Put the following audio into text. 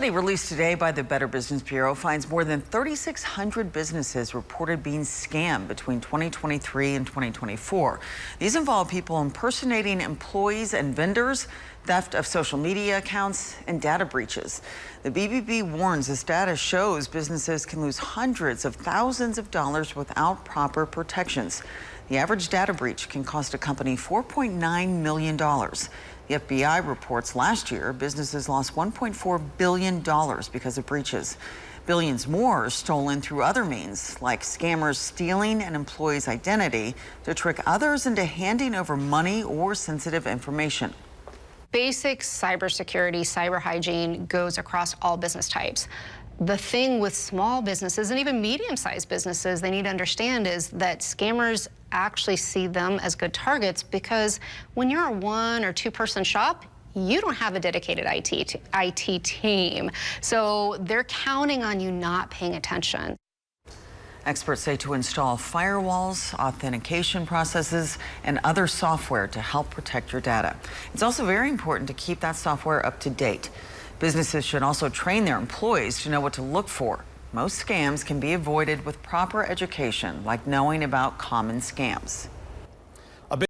A study released today by the Better Business Bureau finds more than 3,600 businesses reported being scammed between 2023 and 2024. These involve people impersonating employees and vendors, theft of social media accounts, and data breaches. The BBB warns this data shows businesses can lose hundreds of thousands of dollars without proper protections. The average data breach can cost a company $4.9 million. The FBI reports last year businesses lost $1.4 billion because of breaches. Billions more are stolen through other means, like scammers stealing an employee's identity to trick others into handing over money or sensitive information. Basic cybersecurity, cyber hygiene goes across all business types. The thing with small businesses and even medium-sized businesses they need to understand is that scammers actually see them as good targets because when you're a 1 or 2 person shop, you don't have a dedicated IT team. So they're counting on you not paying attention. Experts say to install firewalls, authentication processes, and other software to help protect your data. It's also very important to keep that software up to date. Businesses should also train their employees to know what to look for. Most scams can be avoided with proper education, like knowing about common scams.